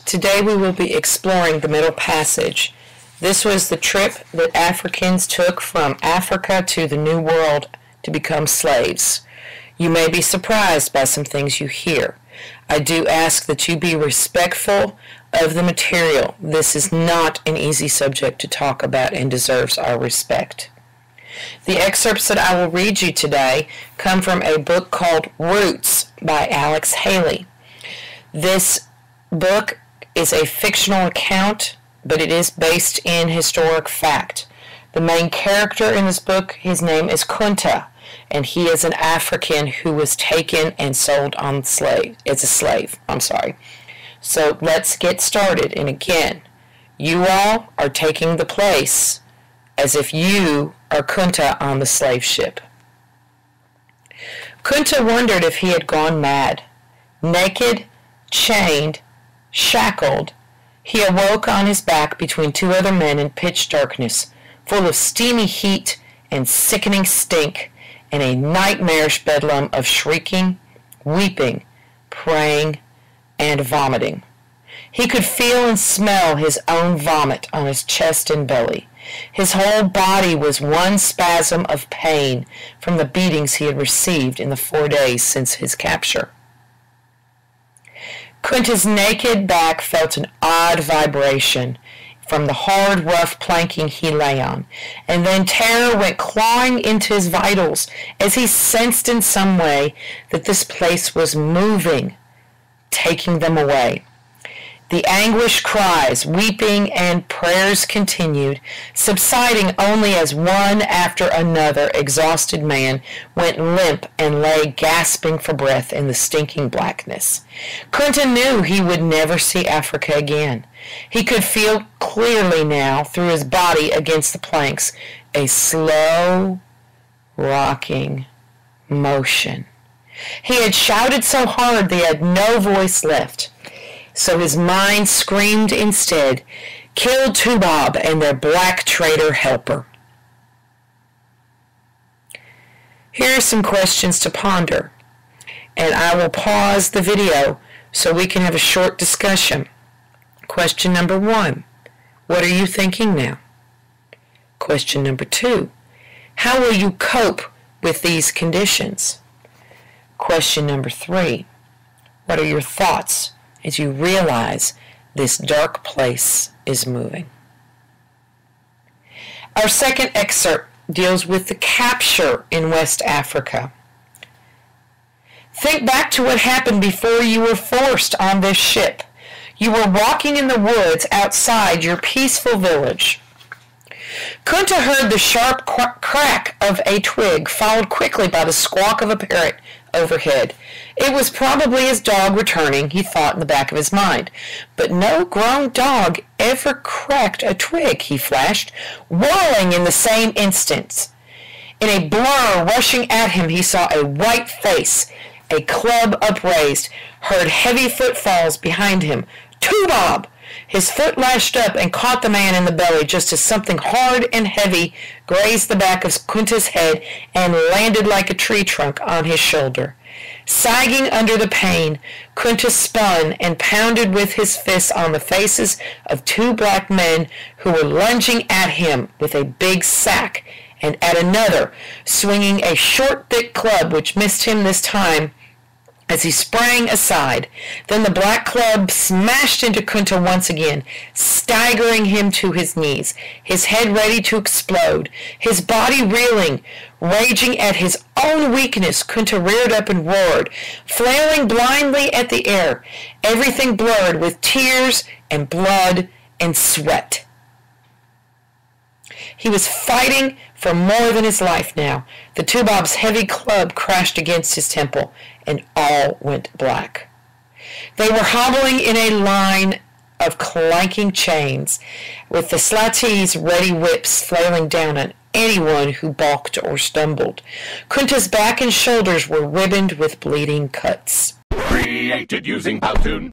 Today we will be exploring the Middle Passage. This was the trip that Africans took from Africa to the New World to become slaves. You may be surprised by some things you hear. I do ask that you be respectful of the material. This is not an easy subject to talk about and deserves our respect. The excerpts that I will read you today come from a book called Roots by Alex Haley. This book is a fictional account, but it is based in historic fact. The main character in this book, his name is Kunta, and he is an African who was taken and sold on as a slave. So let's get started. And again, you all are taking the place as if you are Kunta on the slave ship. Kunta wondered if he had gone mad. Naked, chained, shackled, he awoke on his back between two other men in pitch darkness, full of steamy heat and sickening stink, and a nightmarish bedlam of shrieking, weeping, praying, and vomiting. He could feel and smell his own vomit on his chest and belly. His whole body was one spasm of pain from the beatings he had received in the 4 days since his capture. Kunta's naked back felt an odd vibration from the hard, rough planking he lay on, and then terror went clawing into his vitals as he sensed in some way that this place was moving, taking them away. The anguished cries, weeping, and prayers continued, subsiding only as one after another exhausted man went limp and lay gasping for breath in the stinking blackness. Kunta knew he would never see Africa again. He could feel clearly now through his body against the planks a slow, rocking motion. He had shouted so hard that he had no voice left. So his mind screamed instead, "Kill Toubab and their black traitor helper." Here are some questions to ponder, and I will pause the video so we can have a short discussion. Question number 1, what are you thinking now? Question number 2, how will you cope with these conditions? Question number 3, what are your thoughts as you realize this dark place is moving? Our second excerpt deals with the capture in West Africa. Think back to what happened before you were forced on this ship. You were walking in the woods outside your peaceful village. Kunta heard the sharp crack of a twig, followed quickly by the squawk of a parrot overhead. It was probably his dog returning, he thought in the back of his mind. But no grown dog ever cracked a twig, he flashed, whirling in the same instant. In a blur rushing at him, he saw a white face, a club upraised, heard heavy footfalls behind him. Toubab! His foot lashed up and caught the man in the belly just as something hard and heavy grazed the back of Kunta's head and landed like a tree trunk on his shoulder. Sagging under the pain, Kunta spun and pounded with his fists on the faces of two black men who were lunging at him with a big sack, and at another, swinging a short, thick club which missed him this time as he sprang aside. Then the black club smashed into Kunta once again, staggering him to his knees, his head ready to explode, his body reeling. Raging at his own weakness, Kunta reared up and roared, flailing blindly at the air, everything blurred with tears and blood and sweat. He was fighting for more than his life now. The Toubab's heavy club crashed against his temple, and all went black. They were hobbling in a line of clanking chains, with the Slatis' ready whips flailing down on anyone who balked or stumbled. Kunta's back and shoulders were ribboned with bleeding cuts. Created using Powtoon.